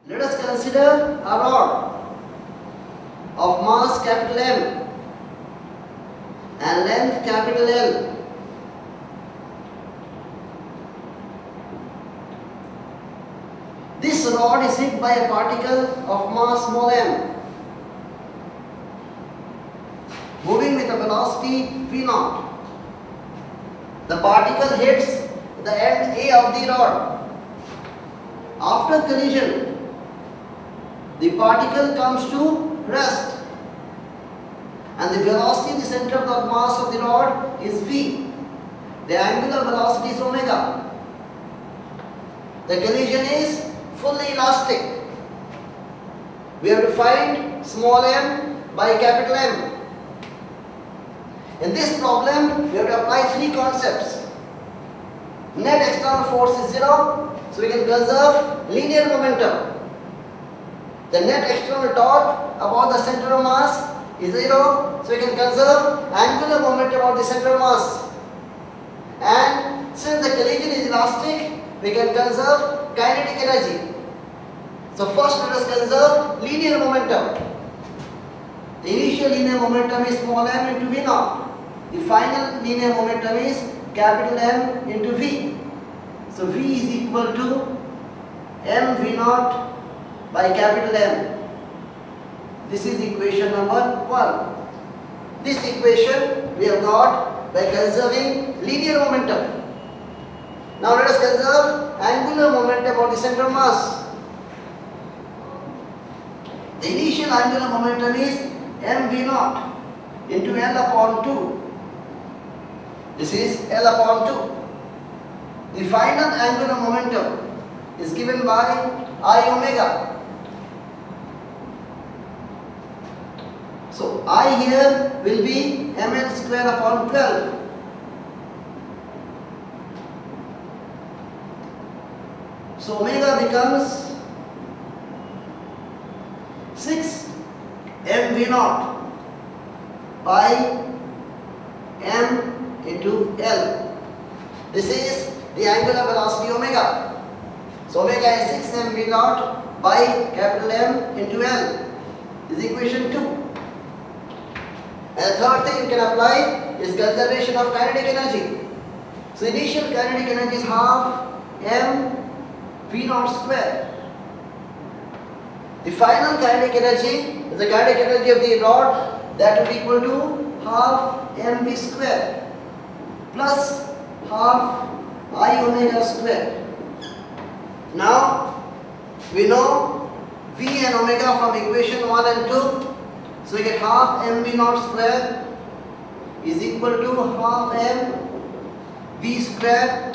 Let us consider a rod of mass capital M and length capital L. This rod is hit by a particle of mass small m moving with a velocity v0. The particle hits the end A of the rod. After collision, the particle comes to rest and the velocity in the center of the mass of the rod is v. The angular velocity is omega. The collision is fully elastic. We have to find small m by capital M. In this problem, we have to apply three concepts. Net external force is 0, so we can conserve linear momentum. The net external torque about the center of mass is 0, so we can conserve angular momentum of the center of mass. And since the collision is elastic, we can conserve kinetic energy. So first let us conserve linear momentum. The initial linear momentum is small m into v0. The final linear momentum is capital M into v. So v is equal to m v0 by capital M. This is equation number 1. This equation we have got by conserving linear momentum. Now let us conserve angular momentum of the center of mass. The initial angular momentum is m v0 into L upon 2. This is L upon 2. The final angular momentum is given by I omega. So I here will be ml square upon 12. So omega becomes 6 mv0 by m into L. This is the angular velocity omega. So omega is 6 mv0 by capital M into L. This is equation 2. And the third thing you can apply is conservation of kinetic energy. So initial kinetic energy is half m v0 square. The final kinetic energy is the kinetic energy of the rod, that will be equal to half mv square plus half I omega square. Now we know v and omega from equation 1 and 2. So we get half mv0 square is equal to half m v square,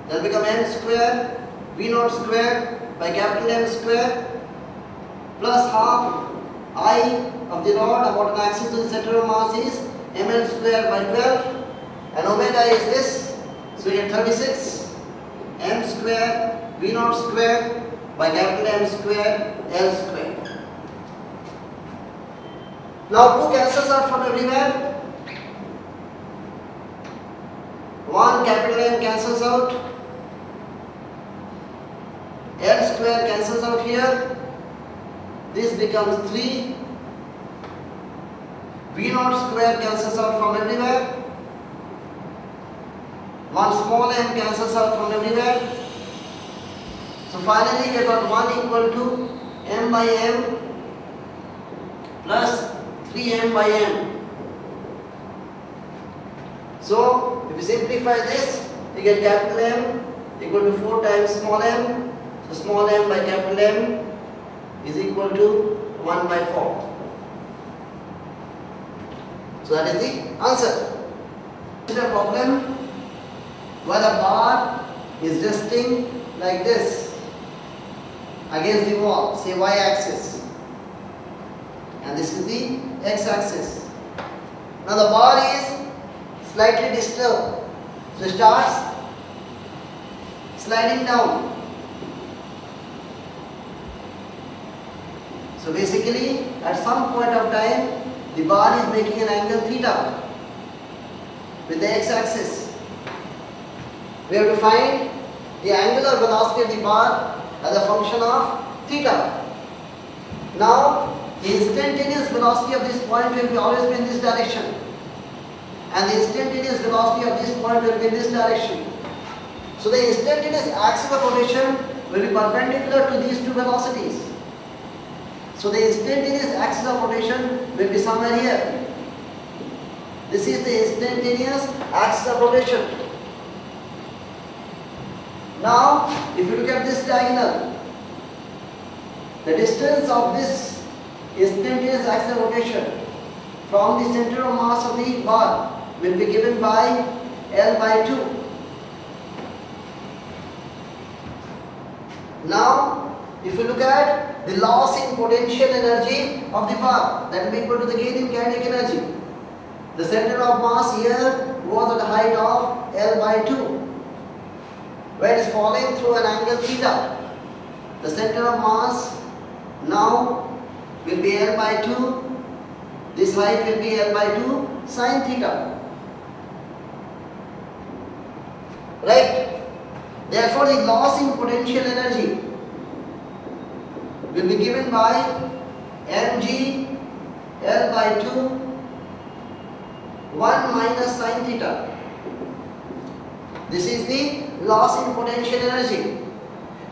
that will become m square v0 square by capital M square plus half I of the rod about an axis to the center of mass is ml square by 12, and omega is this, so we get 36 m square v0 square by capital M square L square. Now 2 cancels out from everywhere. 1 capital M cancels out. L square cancels out here. This becomes 3. v0 square cancels out from everywhere. 1 small m cancels out from everywhere. So finally we have got 1 equal to m by m plus 3m by m. So if we simplify this, we get capital M equal to 4 times small m. So small m by capital M is equal to 1 by 4. So that is the answer. This is a problem where the bar is resting like this against the wall, say y-axis, and this is the x-axis. Now the bar is slightly disturbed, so it starts sliding down. So basically at some point of time the bar is making an angle theta with the x-axis. We have to find the angular velocity of the bar as a function of theta. Now the instantaneous velocity of this point will be always be in this direction, and the instantaneous velocity of this point will be in this direction. So the instantaneous axis of rotation will be perpendicular to these two velocities. So the instantaneous axis of rotation will be somewhere here. This is the instantaneous axis of rotation. Now, if you look at this diagonal, the distance of this instantaneous axis of rotation from the center of mass of the bar will be given by L by 2. Now, if you look at the loss in potential energy of the bar, that will be equal to the gain in kinetic energy. The center of mass here was at the height of L by 2, where it is falling through an angle theta. The center of mass now will be L by 2. This height will be L by 2 sin theta. Right? Therefore, the loss in potential energy will be given by mg L by 2 1 minus sin theta. This is the loss in potential energy,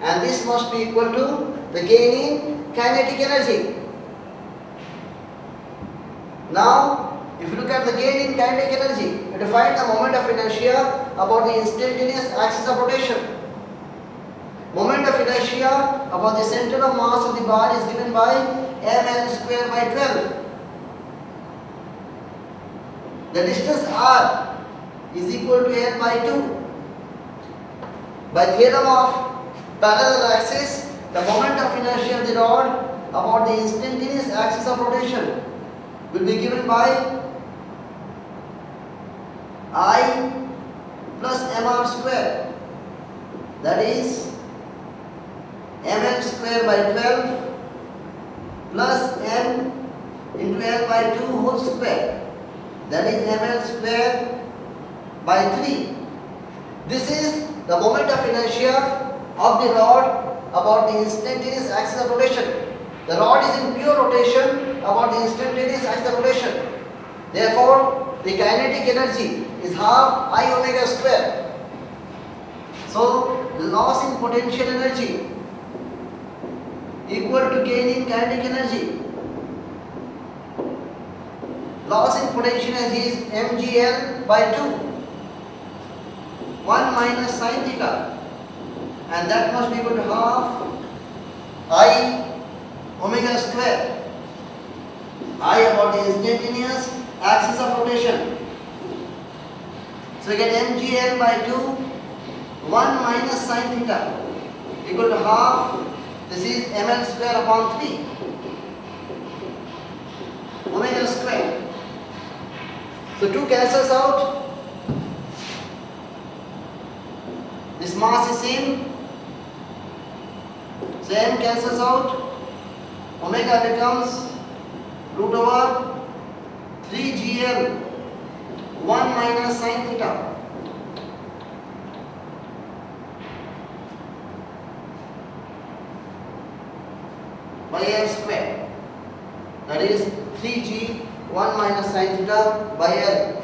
and this must be equal to the gain in kinetic energy. Now, if you look at the gain in kinetic energy, you have to find the moment of inertia about the instantaneous axis of rotation. Moment of inertia about the center of mass of the bar is given by ml square by 12. The distance r is equal to L by 2. By theorem of parallel axis, the moment of inertia of the rod about the instantaneous axis of rotation will be given by I plus mr square, that is ml square by 12 plus m into L by 2 whole square, that is ml square by 3. This is the moment of inertia of the rod about the instantaneous axis of rotation. The rod is in pure rotation about the instantaneous axis of rotation. Therefore, the kinetic energy is half I omega square. So, the loss in potential energy equal to gain in kinetic energy. Loss in potential energy is mgl by 2, 1 minus sin theta, and that must be equal to half I omega square. I about the instantaneous axis of rotation. So we get mgl by 2, 1 minus sin theta equal to half, this is ml square upon 3 omega square. So 2 cancels out. This mass is same. So m cancels out. Omega becomes root over 3gl 1 minus sin theta. By L square, that is 3g 1 minus sin theta by L.